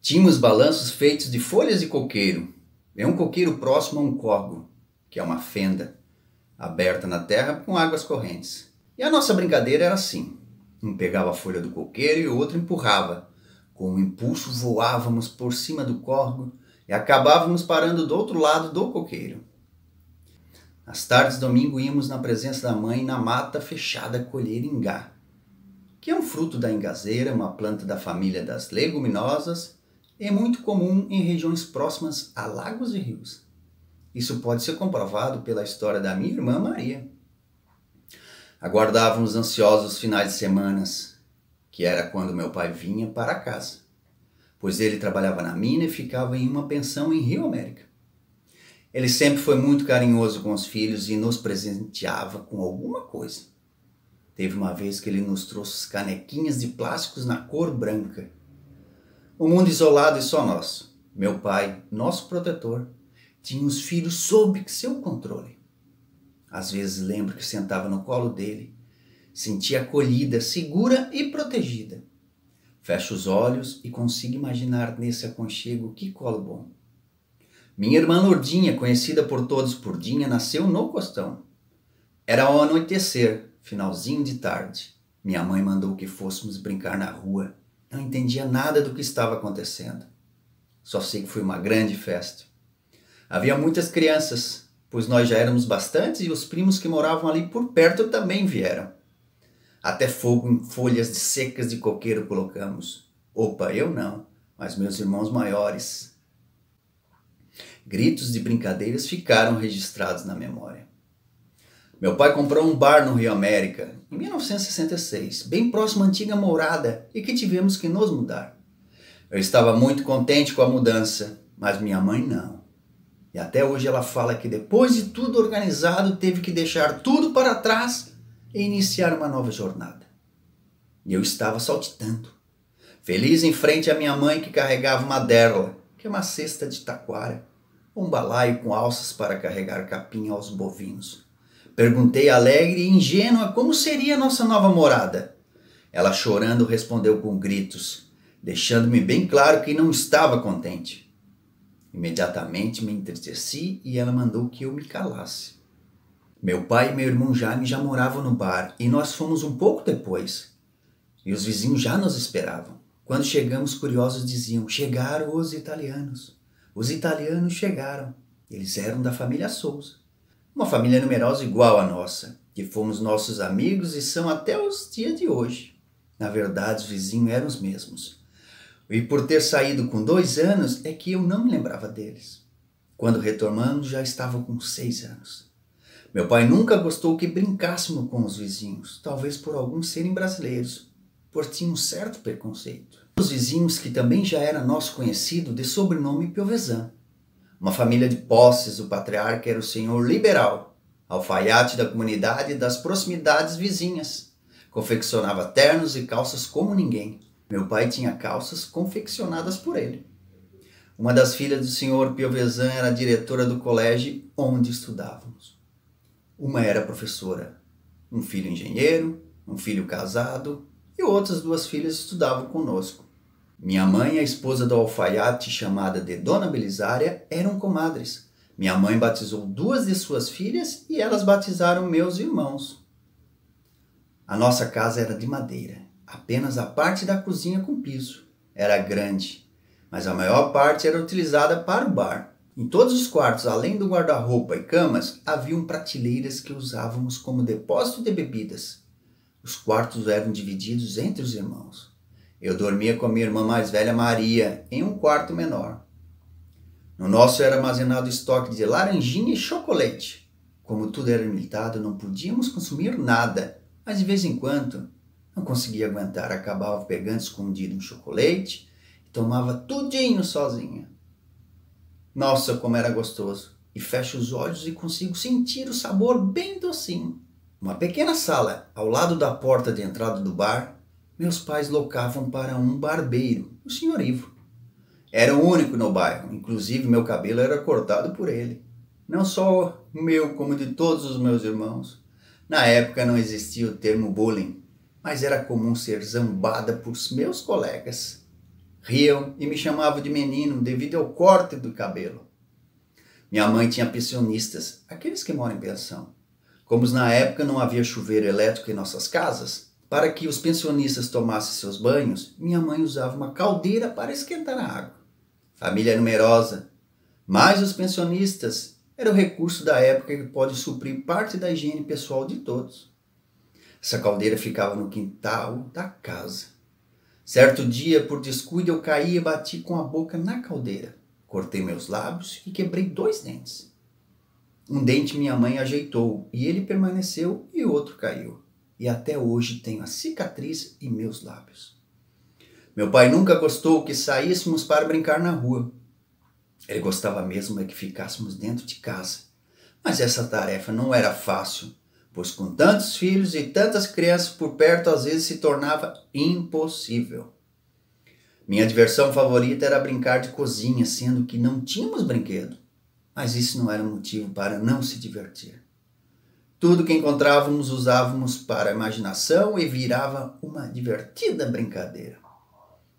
Tínhamos balanços feitos de folhas de coqueiro. É um coqueiro próximo a um córrego, que é uma fenda aberta na terra com águas correntes. E a nossa brincadeira era assim. Um pegava a folha do coqueiro e o outro empurrava. Com um impulso voávamos por cima do córrego e acabávamos parando do outro lado do coqueiro. Às tardes de domingo íamos na presença da mãe na mata fechada colher ingá, que é um fruto da ingazeira, uma planta da família das leguminosas, é muito comum em regiões próximas a lagos e rios. Isso pode ser comprovado pela história da minha irmã Maria. Aguardávamos ansiosos os finais de semana, que era quando meu pai vinha para casa, pois ele trabalhava na mina e ficava em uma pensão em Rio América. Ele sempre foi muito carinhoso com os filhos e nos presenteava com alguma coisa. Teve uma vez que ele nos trouxe canequinhas de plásticos na cor branca. O mundo isolado e só nosso. Meu pai, nosso protetor, tinha os filhos sob seu controle. Às vezes lembro que sentava no colo dele, sentia acolhida, segura e protegida. Fecho os olhos e consigo imaginar nesse aconchego que colo bom. Minha irmã Lourdinha, conhecida por todos por Dinha, nasceu no Costão. Era ao anoitecer, finalzinho de tarde. Minha mãe mandou que fôssemos brincar na rua. Não entendia nada do que estava acontecendo. Só sei que foi uma grande festa. Havia muitas crianças, pois nós já éramos bastantes e os primos que moravam ali por perto também vieram. Até fogo em folhas secas de coqueiro colocamos. Opa, eu não, mas meus irmãos maiores. Gritos de brincadeiras ficaram registrados na memória. Meu pai comprou um bar no Rio América, em 1966, bem próximo à antiga morada e que tivemos que nos mudar. Eu estava muito contente com a mudança, mas minha mãe não. E até hoje ela fala que depois de tudo organizado, teve que deixar tudo para trás e iniciar uma nova jornada. E eu estava saltitando, feliz em frente à minha mãe que carregava uma derla, que é uma cesta de taquara, um balaio com alças para carregar capim aos bovinos. Perguntei alegre e ingênua como seria a nossa nova morada. Ela chorando respondeu com gritos, deixando-me bem claro que não estava contente. Imediatamente me entristeci e ela mandou que eu me calasse. Meu pai e meu irmão Jaime já moravam no bar e nós fomos um pouco depois. E os vizinhos já nos esperavam. Quando chegamos, curiosos diziam, chegaram os italianos. Os italianos chegaram. Eles eram da família Souza. Uma família numerosa igual à nossa, que fomos nossos amigos e são até os dias de hoje. Na verdade, os vizinhos eram os mesmos. E por ter saído com 2 anos, é que eu não me lembrava deles. Quando retornamos, já estava com 6 anos. Meu pai nunca gostou que brincássemos com os vizinhos, talvez por alguns serem brasileiros, por tinha um certo preconceito. Os vizinhos que também já era nosso conhecido de sobrenome Piovesan. Uma família de posses, o patriarca era o senhor liberal, alfaiate da comunidade e das proximidades vizinhas. Confeccionava ternos e calças como ninguém. Meu pai tinha calças confeccionadas por ele. Uma das filhas do senhor Piovesan era a diretora do colégio onde estudávamos. Uma era professora, um filho engenheiro, um filho casado e outras 2 filhas estudavam conosco. Minha mãe, a esposa do alfaiate chamada de Dona Belisária, eram comadres. Minha mãe batizou 2 de suas filhas e elas batizaram meus irmãos. A nossa casa era de madeira, apenas a parte da cozinha com piso. Era grande, mas a maior parte era utilizada para o bar. Em todos os quartos, além do guarda-roupa e camas, haviam prateleiras que usávamos como depósito de bebidas. Os quartos eram divididos entre os irmãos. Eu dormia com a minha irmã mais velha, Maria, em um quarto menor. No nosso era armazenado estoque de laranjinha e chocolate. Como tudo era limitado, não podíamos consumir nada, mas de vez em quando não conseguia aguentar, acabava pegando escondido um chocolate e tomava tudinho sozinha. Nossa, como era gostoso! E fecho os olhos e consigo sentir o sabor bem docinho. Uma pequena sala, ao lado da porta de entrada do bar, meus pais locavam para um barbeiro, o senhor Ivo. Era o único no bairro, inclusive meu cabelo era cortado por ele. Não só o meu, como de todos os meus irmãos. Na época não existia o termo bullying, mas era comum ser zambada por meus colegas. Riam e me chamavam de menino devido ao corte do cabelo. Minha mãe tinha pensionistas, aqueles que moram em pensão. Como na época não havia chuveiro elétrico em nossas casas, para que os pensionistas tomassem seus banhos, minha mãe usava uma caldeira para esquentar a água. Família numerosa, mas os pensionistas era o recurso da época que pode suprir parte da higiene pessoal de todos. Essa caldeira ficava no quintal da casa. Certo dia, por descuido, eu caí e bati com a boca na caldeira. Cortei meus lábios e quebrei 2 dentes. Um dente minha mãe ajeitou e ele permaneceu e o outro caiu. E até hoje tenho a cicatriz em meus lábios. Meu pai nunca gostou que saíssemos para brincar na rua. Ele gostava mesmo que ficássemos dentro de casa. Mas essa tarefa não era fácil, pois com tantos filhos e tantas crianças por perto, às vezes se tornava impossível. Minha diversão favorita era brincar de cozinha, sendo que não tínhamos brinquedo. Mas isso não era motivo para não se divertir. Tudo que encontrávamos usávamos para a imaginação e virava uma divertida brincadeira.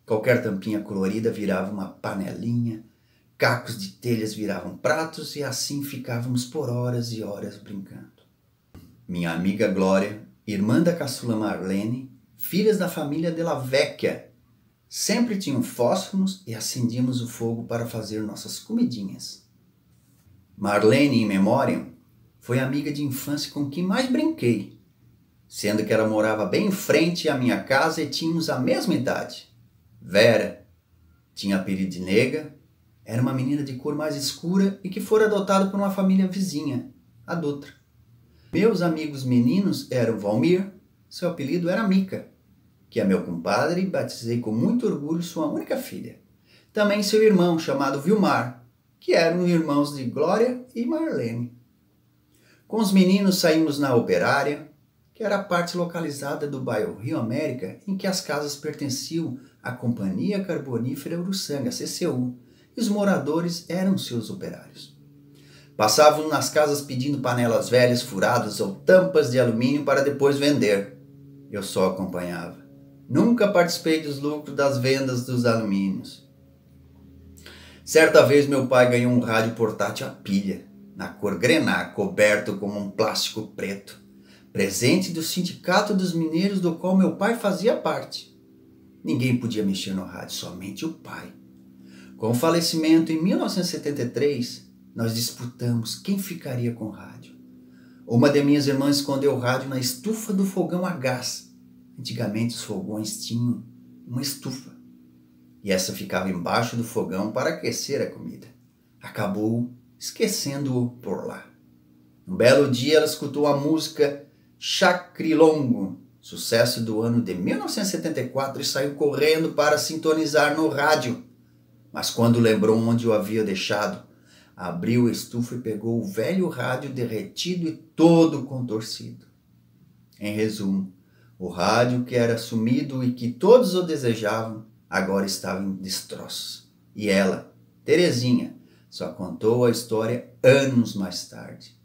Qualquer tampinha colorida virava uma panelinha, cacos de telhas viravam pratos e assim ficávamos por horas e horas brincando. Minha amiga Glória, irmã da caçula Marlene, filhas da família de la Vecchia, sempre tinham fósforos e acendíamos o fogo para fazer nossas comidinhas. Marlene, em memória, foi a amiga de infância com quem mais brinquei, sendo que ela morava bem em frente à minha casa e tínhamos a mesma idade. Vera tinha apelido de nega, era uma menina de cor mais escura e que fora adotada por uma família vizinha, a Dutra. Meus amigos meninos eram Valmir, seu apelido era Mica, que é meu compadre e batizei com muito orgulho sua única filha. Também seu irmão, chamado Vilmar, que eram irmãos de Glória e Marlene. Com os meninos saímos na Operária, que era a parte localizada do bairro Rio América, em que as casas pertenciam à Companhia Carbonífera Uruçanga, CCU, e os moradores eram seus operários. Passavam nas casas pedindo panelas velhas furadas ou tampas de alumínio para depois vender. Eu só acompanhava. Nunca participei dos lucros das vendas dos alumínios. Certa vez meu pai ganhou um rádio portátil a pilha, na cor grená, coberto com um plástico preto, presente do Sindicato dos Mineiros, do qual meu pai fazia parte. Ninguém podia mexer no rádio, somente o pai. Com o falecimento em 1973, nós disputamos quem ficaria com o rádio. Uma de minhas irmãs escondeu o rádio na estufa do fogão a gás. Antigamente os fogões tinham uma estufa, e essa ficava embaixo do fogão para aquecer a comida. Acabou esquecendo-o por lá. Um belo dia ela escutou a música Chacrilongo, sucesso do ano de 1974, e saiu correndo para sintonizar no rádio. Mas quando lembrou onde o havia deixado, abriu a estufa e pegou o velho rádio derretido e todo contorcido. Em resumo, o rádio que era sumido e que todos o desejavam, agora estava em destroços. E ela, Terezinha, só contou a história anos mais tarde.